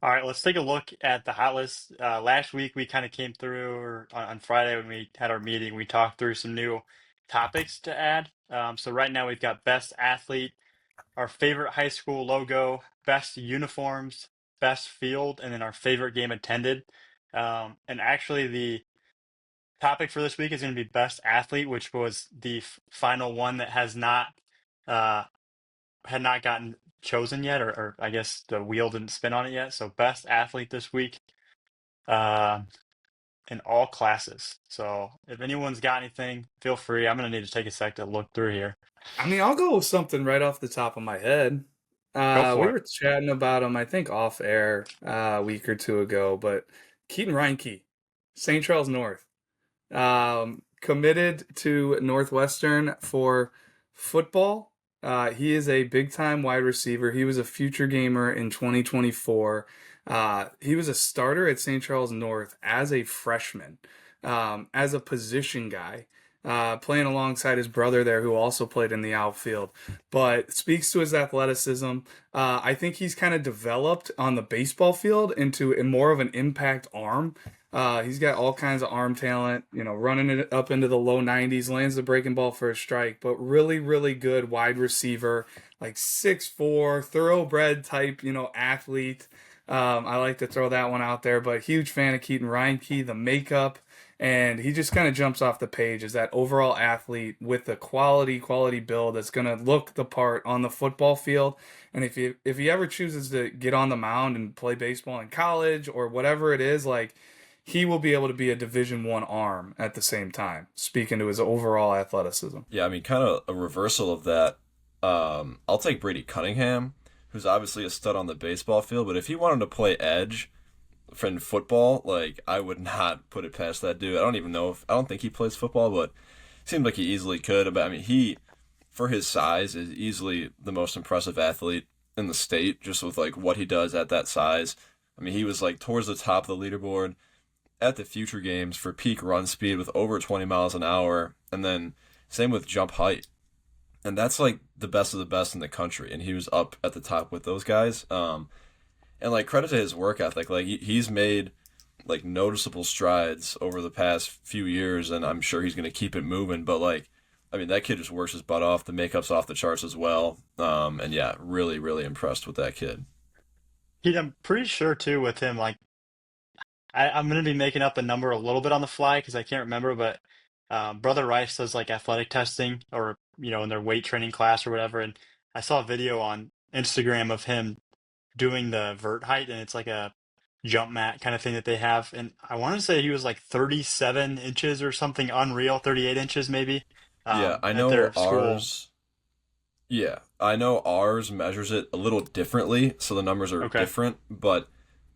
All right, let's take a look at the hot list. Last week we kind of came through, or on Friday when we had our meeting, we talked through some new topics to add. So right now we've got best athlete, our favorite high school logo, best uniforms, best field, and then our favorite game attended. And actually, the topic for this week is going to be best athlete, which was the final one that has not uh, had not gotten chosen yet, or I guess the wheel didn't spin on it yet. So best athlete this week uh, in all classes. So if anyone's got anything, feel free. I'm gonna need to take a sec to look through here. I mean, I'll go with something right off the top of my head. Go We for it. were chatting about him, I think, off air a week or two ago, but Keaton Reinke, St. Charles North, committed to Northwestern for football. He is a big time wide receiver. He was a future gamer in 2024. He was a starter at St. Charles North as a freshman, as a position guy, playing alongside his brother there, who also played in the outfield. But speaks to his athleticism. I think he's kind of developed on the baseball field into more of an impact arm. He's got all kinds of arm talent, running it up into the low 90s, lands the breaking ball for a strike, but really, really good wide receiver, like 6'4", thoroughbred type, athlete. I like to throw that one out there, but huge fan of Keaton Reinke, the makeup, and he just kind of jumps off the page as that overall athlete with the quality build that's going to look the part on the football field. And if he ever chooses to get on the mound and play baseball in college or whatever it is, like he will be able to be a Division I arm at the same time, speaking to his overall athleticism. Yeah, I mean, kind of a reversal of that. I'll take Brady Cunningham, who's obviously a stud on the baseball field, but if he wanted to play edge in football, like I would not put it past that dude. I don't think he plays football, but it seemed like he easily could. But I mean, he, for his size, is easily the most impressive athlete in the state, just with like what he does at that size. I mean, he was like towards the top of the leaderboard at the future games for peak run speed with over 20 miles an hour, and then same with jump height. And that's like the best of the best in the country, and he was up at the top with those guys. And like credit to his work ethic, like he's made like noticeable strides over the past few years, and I'm sure he's going to keep it moving. But like, I mean, that kid just works his butt off. The makeup's off the charts as well. And yeah, really, really impressed with that kid. I'm pretty sure too with him. Like I'm gonna be making up a number a little bit on the fly because I can't remember, but Brother Rice does like athletic testing or in their weight training class or whatever, and I saw a video on Instagram of him doing the vert height, and it's like a jump mat kind of thing that they have. And I want to say he was like 37 inches or something unreal, 38 inches maybe, Yeah, I at know their school. ours. Yeah, I know ours measures it a little differently, so the numbers are Okay. different. But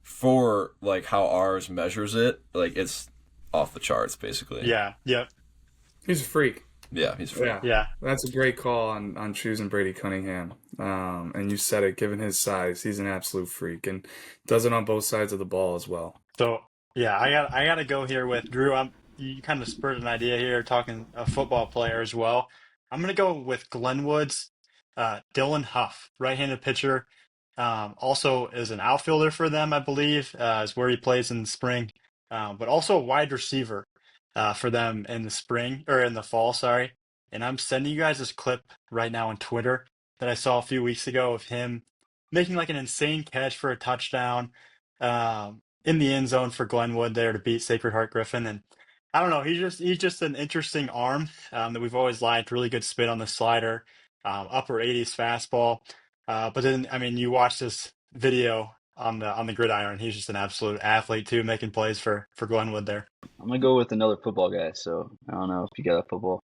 for like how ours measures it, like it's off the charts basically. Yeah. Yep. He's a freak. Yeah, he's a freak. Yeah, Yeah. that's a great call on choosing Brady Cunningham. And you said it, given his size, he's an absolute freak and does it on both sides of the ball as well. So yeah, I gotta go here with Drew. You kind of spurred an idea here, talking a football player as well. I'm gonna go with Glenwood's Dylan Huff, right-handed pitcher. Also is an outfielder for them, I believe, is where he plays in the spring. But also a wide receiver for them in the spring or in the fall, sorry. And I'm sending you guys this clip right now on Twitter that I saw a few weeks ago of him making like an insane catch for a touchdown. In the end zone for Glenwood there to beat Sacred Heart Griffin. And I don't know, he's just an interesting arm that we've always liked. Really good spin on the slider, upper 80s fastball. But then I mean, you watch this video on the gridiron. He's just an absolute athlete too, making plays for Glenwood there. I'm gonna go with another football guy. So I don't know if you got a football.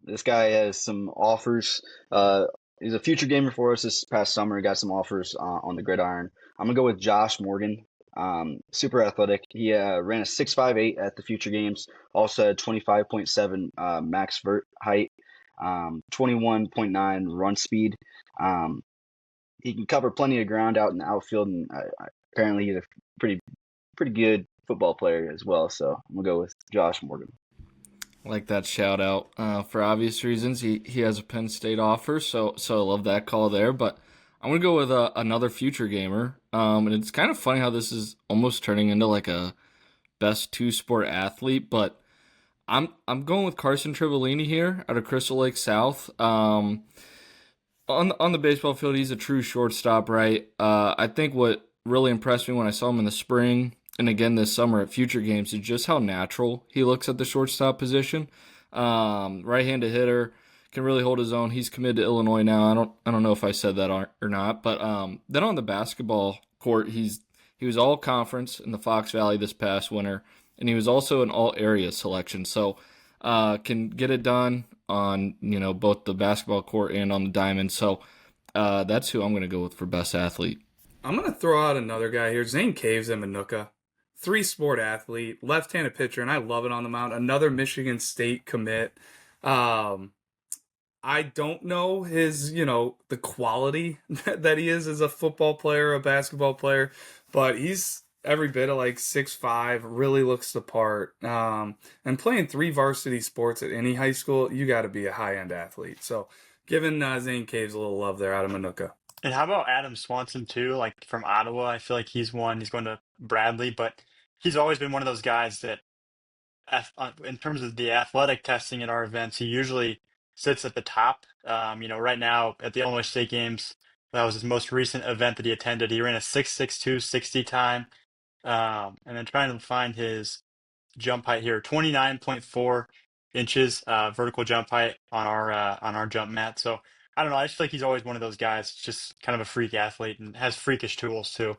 This guy has some offers. He's a future gamer for us this past summer. He got some offers on the gridiron. I'm gonna go with Josh Morgan. Super athletic. He ran a 6.58 at the future games. Also had 25.7 max vert height, 21.9 run speed. Um, he can cover plenty of ground out in the outfield, and apparently he's a pretty good football player as well. So I'm gonna go with Josh Morgan. Like that shout out. For obvious reasons, he has a Penn State offer, so I love that call there. But I'm gonna go with another future gamer. And it's kind of funny how this is almost turning into like a best two sport athlete, but I'm going with Carson Trivellini here out of Crystal Lake South. On the baseball field, he's a true shortstop, right? I think what really impressed me when I saw him in the spring and again this summer at future games is just how natural he looks at the shortstop position. Right-handed hitter, can really hold his own. He's committed to Illinois now. I don't know if I said that or not, but then on the basketball court, he was all conference in the Fox Valley this past winter, and he was also an all area selection. So can get it done on both the basketball court and on the diamond. So that's who I'm going to go with for best athlete. I'm going to throw out another guy here, Zane Caves at Manuka. Three-sport athlete, left-handed pitcher, and I love it on the mound. Another Michigan State commit. I don't know his, the quality that he is as a football player, a basketball player, but he's every bit of like 6'5", really looks the part. And playing 3 varsity sports at any high school, you got to be a high-end athlete. So giving Zane Caves a little love there out of Manuka. And how about Adam Swanson too? Like from Ottawa, I feel like he's one. He's going to Bradley, but he's always been one of those guys that, in terms of the athletic testing at our events, he usually sits at the top. Right now at the Illinois State games, that was his most recent event that he attended. He ran a 6.62 60 time, and then trying to find his jump height here, 29.4 inches vertical jump height on our jump mat. So I don't know. I just feel like he's always one of those guys, just kind of a freak athlete and has freakish tools too.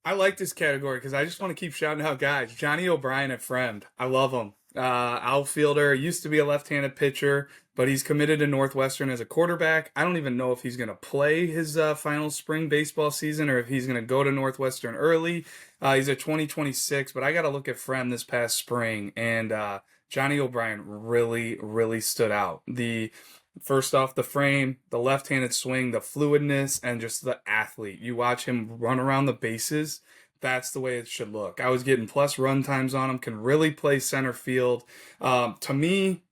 I like this category because I just want to keep shouting out guys. Johnny O'Brien at Fremd. I love him. Outfielder, used to be a left-handed pitcher, but he's committed to Northwestern as a quarterback. I don't even know if he's going to play his final spring baseball season or if he's going to go to Northwestern early. He's a 2026, but I got to look at Fremd this past spring, and Johnny O'Brien really, really stood out. First off, the frame, the left-handed swing, the fluidness, and just the athlete. You watch him run around the bases, that's the way it should look. I was getting plus run times on him, can really play center field. To me,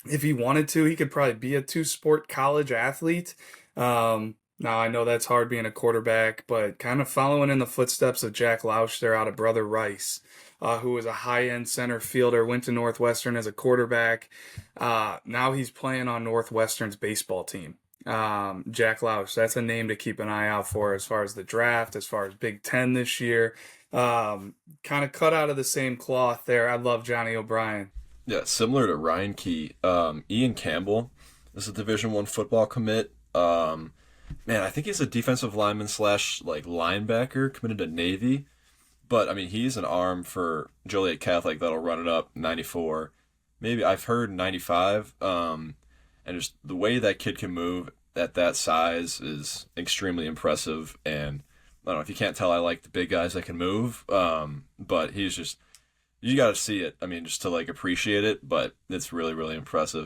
if he wanted to, he could probably be a 2-sport college athlete. Now, I know that's hard being a quarterback, but kind of following in the footsteps of Jack Lausch there out of Brother Rice, who was a high-end center fielder, went to Northwestern as a quarterback. Now he's playing on Northwestern's baseball team. Jack Lausch, that's a name to keep an eye out for as far as the draft, as far as Big Ten this year. Kind of cut out of the same cloth there. I love Johnny O'Brien. Yeah, similar to Ryan Key, Ian Campbell is a Division I football commit. Man, I think he's a defensive lineman / linebacker committed to Navy. But, I mean, he's an arm for Joliet Catholic that'll run it up 94. Maybe I've heard 95. And just the way that kid can move at that size is extremely impressive. And I don't know if you can't tell, I like the big guys that can move. But he's just, you got to see it. I mean, just to appreciate it. But it's really, really impressive.